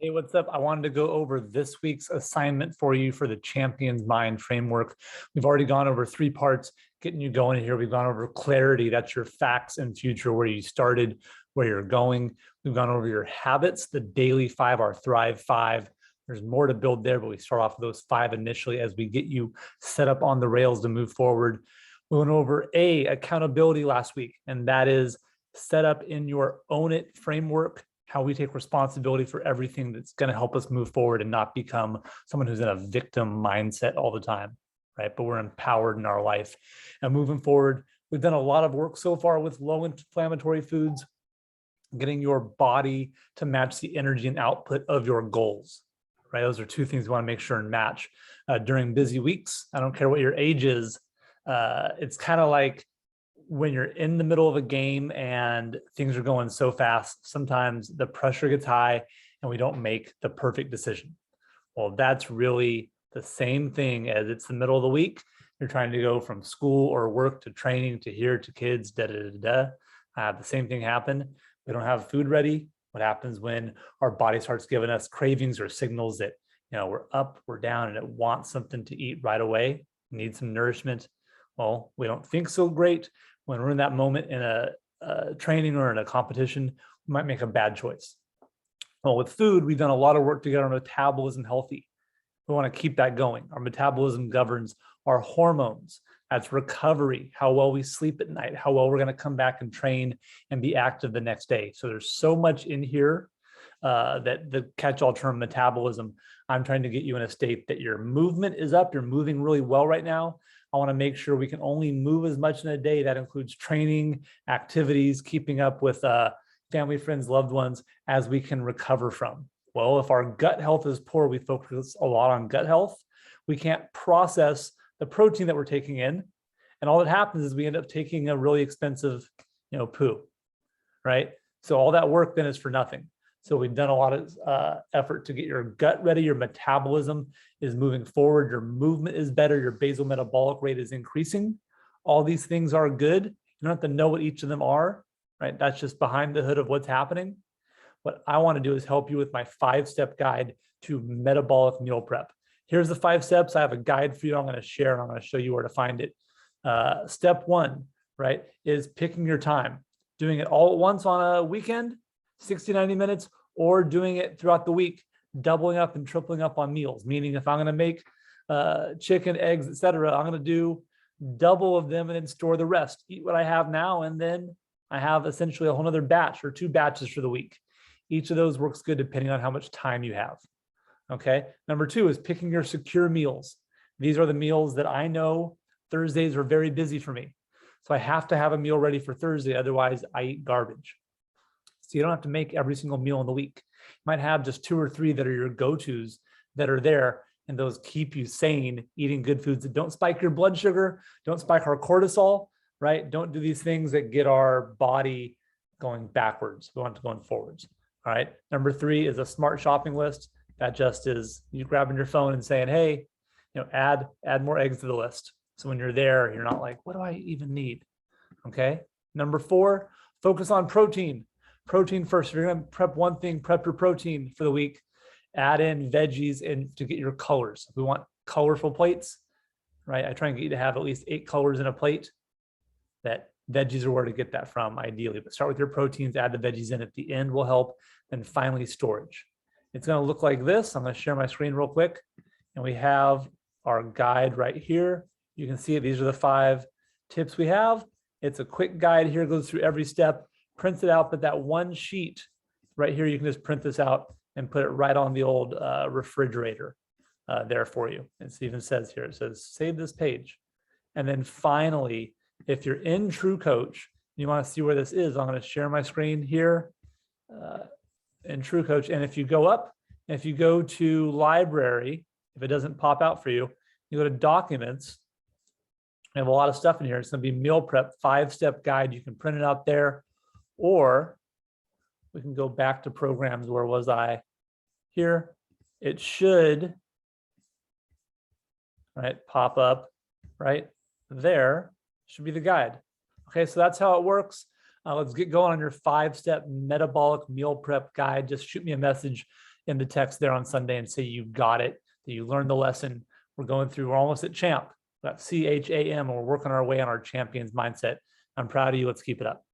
Hey, what's up? I wanted to go over this week's assignment for you for the Champion's Mind framework. We've already gone over 3 parts, getting you going here. We've gone over clarity, that's your facts and future, where you started, where you're going. We've gone over your habits, the daily 5, our Thrive 5. There's more to build there, but we start off with those 5 initially as we get you set up on the rails to move forward. We went over accountability last week, and that is set up in your Own It framework, how we take responsibility for everything that's going to help us move forward and not become someone who's in a victim mindset all the time, right? But we're empowered in our life. And moving forward, we've done a lot of work so far with low inflammatory foods, getting your body to match the energy and output of your goals, right? Those are 2 things we want to make sure and match during busy weeks. I don't care what your age is. It's kind of like when you're in the middle of a game and things are going so fast, sometimes the pressure gets high and we don't make the perfect decision. Well, that's really the same thing as it's the middle of the week. You're trying to go from school or work to training to here to kids, the same thing happen. We don't have food ready. What happens when our body starts giving us cravings or signals that, we're up, we're down, and it wants something to eat right away, needs some nourishment? Well, we don't think so great. When we're in that moment in a training or in a competition, we might make a bad choice. Well, with food, we've done a lot of work to get our metabolism healthy. We want to keep that going. Our metabolism governs our hormones. That's recovery, how well we sleep at night, how well we're going to come back and train and be active the next day. So there's so much in here that the catch-all term metabolism, I'm trying to get you in a state that your movement is up. You're moving really well right now. I want to make sure we can only move as much in a day. That includes training, activities, keeping up with family, friends, loved ones, as we can recover from. Well, if our gut health is poor, we focus a lot on gut health. We can't process the protein that we're taking in. And all that happens is we end up taking a really expensive, poo, right? So all that work then is for nothing. So we've done a lot of effort to get your gut ready. Your metabolism is moving forward. Your movement is better. Your basal metabolic rate is increasing. All these things are good. You don't have to know what each of them are, right? That's just behind the hood of what's happening. What I want to do is help you with my 5-step guide to metabolic meal prep. Here's the 5 steps. I have a guide for you. I'm going to share and I'm going to show you where to find it. Step 1, right, is picking your time. Doing it all at once on a weekend, 60, 90 minutes, or doing it throughout the week, doubling up and tripling up on meals. Meaning if I'm going to make chicken, eggs, etc., I'm going to do double of them and then store the rest. Eat what I have now, and then I have essentially a whole other batch or 2 batches for the week. Each of those works good depending on how much time you have. Okay. Number 2 is picking your secure meals. These are the meals that I know Thursdays are very busy for me. So I have to have a meal ready for Thursday. Otherwise, I eat garbage. So you don't have to make every single meal in the week. You might have just 2 or 3 that are your go-tos that are there, and those keep you sane, eating good foods that don't spike your blood sugar, don't spike our cortisol, right? Don't do these things that get our body going backwards. We want it going forwards. All right. Number 3 is a smart shopping list. That just is you grabbing your phone and saying, hey, add more eggs to the list. So when you're there, you're not like, what do I even need? Okay. Number 4, focus on protein. Protein first. If you're going to prep one thing, prep your protein for the week. Add in veggies and to get your colors. If we want colorful plates, right? I try and get you to have at least 8 colors in a plate. That veggies are where to get that from, ideally. But start with your proteins, add the veggies in at the end will help. Then finally, storage. It's going to look like this. I'm going to share my screen real quick. And we have our guide right here. You can see it. These are the 5 tips we have. It's a quick guide here, goes through every step, prints it out, but that one sheet right here, you can just print this out and put it right on the old refrigerator there for you. It even says here, it says, save this page. And then finally, if you're in True Coach, you want to see where this is, I'm going to share my screen here in True Coach. And if you go up, if you go to library, if it doesn't pop out for you, you go to documents. I have a lot of stuff in here. It's going to be meal prep 5-step guide. You can print it out there, or we can go back to programs. Where was I? Here. It should, right, pop up right there. Should be the guide. Okay, so that's how it works. Let's get going on your 5-step metabolic meal prep guide. Just shoot me a message in the text there on Sunday and say you got it, that you learned the lesson. We're almost at champ. That's CHAM, and we're working our way on our champions mindset. I'm proud of you. Let's keep it up.